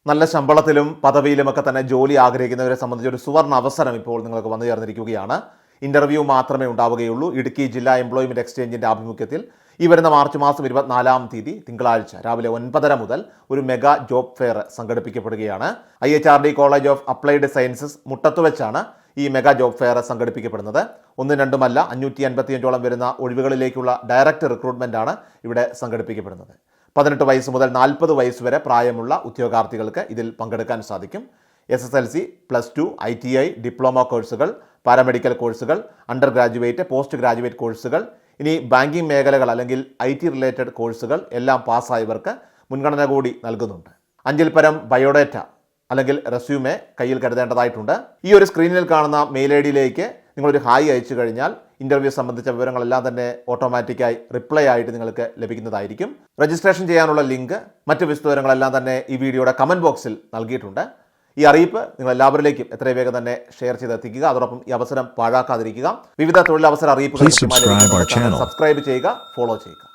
നല്ല ശമ്പളത്തിലും പദവിയിലുമൊക്കെ തന്നെ ജോലി ആഗ്രഹിക്കുന്നവരെ സംബന്ധിച്ച് ഒരു സുവർണ അവസരം ഇപ്പോൾ നിങ്ങൾക്ക് വന്നു ചേർന്നിരിക്കുകയാണ്. ഇന്റർവ്യൂ മാത്രമേ ഉണ്ടാവുകയുള്ളൂ. ഇടുക്കി ജില്ലാ എംപ്ലോയ്മെന്റ് എക്സ്ചേഞ്ചിന്റെ ആഭിമുഖ്യത്തിൽ ഈ വരുന്ന മാർച്ച് മാസം 24-ാം തീയതി തിങ്കളാഴ്ച രാവിലെ 9:30 മുതൽ ഒരു മെഗാ ജോബ് ഫെയർ സംഘടിപ്പിക്കപ്പെടുകയാണ്. IHRD college of applied sciences മുട്ടത്ത് വെച്ചാണ് ഈ മെഗാ ജോബ് ഫെയർ സംഘടിപ്പിക്കപ്പെടുന്നത്. ഒന്നും രണ്ടുമല്ല, 555ഓളം വരുന്ന ഒഴിവുകളിലേക്കുള്ള ഡയറക്റ്റ് റിക്രൂട്ട്മെന്റ് ആണ് ഇവിടെ സംഘടിപ്പിക്കപ്പെടുന്നത്. 18 വയസ്സ് മുതൽ 40 വയസ്സ് വരെ പ്രായമുള്ള ഉദ്യോഗാർത്ഥികൾക്ക് ഇതിൽ പങ്കെടുക്കാൻ സാധിക്കും. SSLC, +2, ITI, ഡിപ്ലോമ കോഴ്സുകൾ, പാരാമെഡിക്കൽ കോഴ്സുകൾ, അണ്ടർ ഗ്രാജുവേറ്റ്, പോസ്റ്റ് ഗ്രാജുവേറ്റ് കോഴ്സുകൾ, ഇനി ബാങ്കിംഗ് മേഖലകൾ അല്ലെങ്കിൽ IT റിലേറ്റഡ് കോഴ്സുകൾ എല്ലാം പാസ്സായവർക്ക് മുൻഗണന കൂടി നൽകുന്നുണ്ട്. 5-ൽ പരം ബയോഡേറ്റ അല്ലെങ്കിൽ റെസ്യൂമെ കയ്യിൽ കരുതേണ്ടതായിട്ടുണ്ട്. ഈ ഒരു സ്ക്രീനിൽ കാണുന്ന മെയിൽ ID-യിലേക്ക് നിങ്ങളൊരു ഹായ് അയച്ചു കഴിഞ്ഞാൽ ഇൻ്റർവ്യൂ സംബന്ധിച്ച വിവരങ്ങളെല്ലാം തന്നെ ഓട്ടോമാറ്റിക്കായി റിപ്ലൈ ആയിട്ട് നിങ്ങൾക്ക് ലഭിക്കുന്നതായിരിക്കും. രജിസ്ട്രേഷൻ ചെയ്യാനുള്ള ലിങ്ക്, മറ്റ് വിശദവിവരങ്ങളെല്ലാം തന്നെ ഈ വീഡിയോയുടെ കമൻറ്റ് ബോക്സിൽ നൽകിയിട്ടുണ്ട്. ഈ അറിയിപ്പ് നിങ്ങൾ എല്ലാവരിലേക്കും എത്രയും വേഗം തന്നെ ഷെയർ ചെയ്തെത്തിക്കുക. അതോടൊപ്പം ഈ അവസരം പാഴാക്കാതിരിക്കുക. വിവിധ തൊഴിലവസര അറിയിപ്പുകൾ സബ്സ്ക്രൈബ് ചെയ്യുക, ഫോളോ ചെയ്യുക.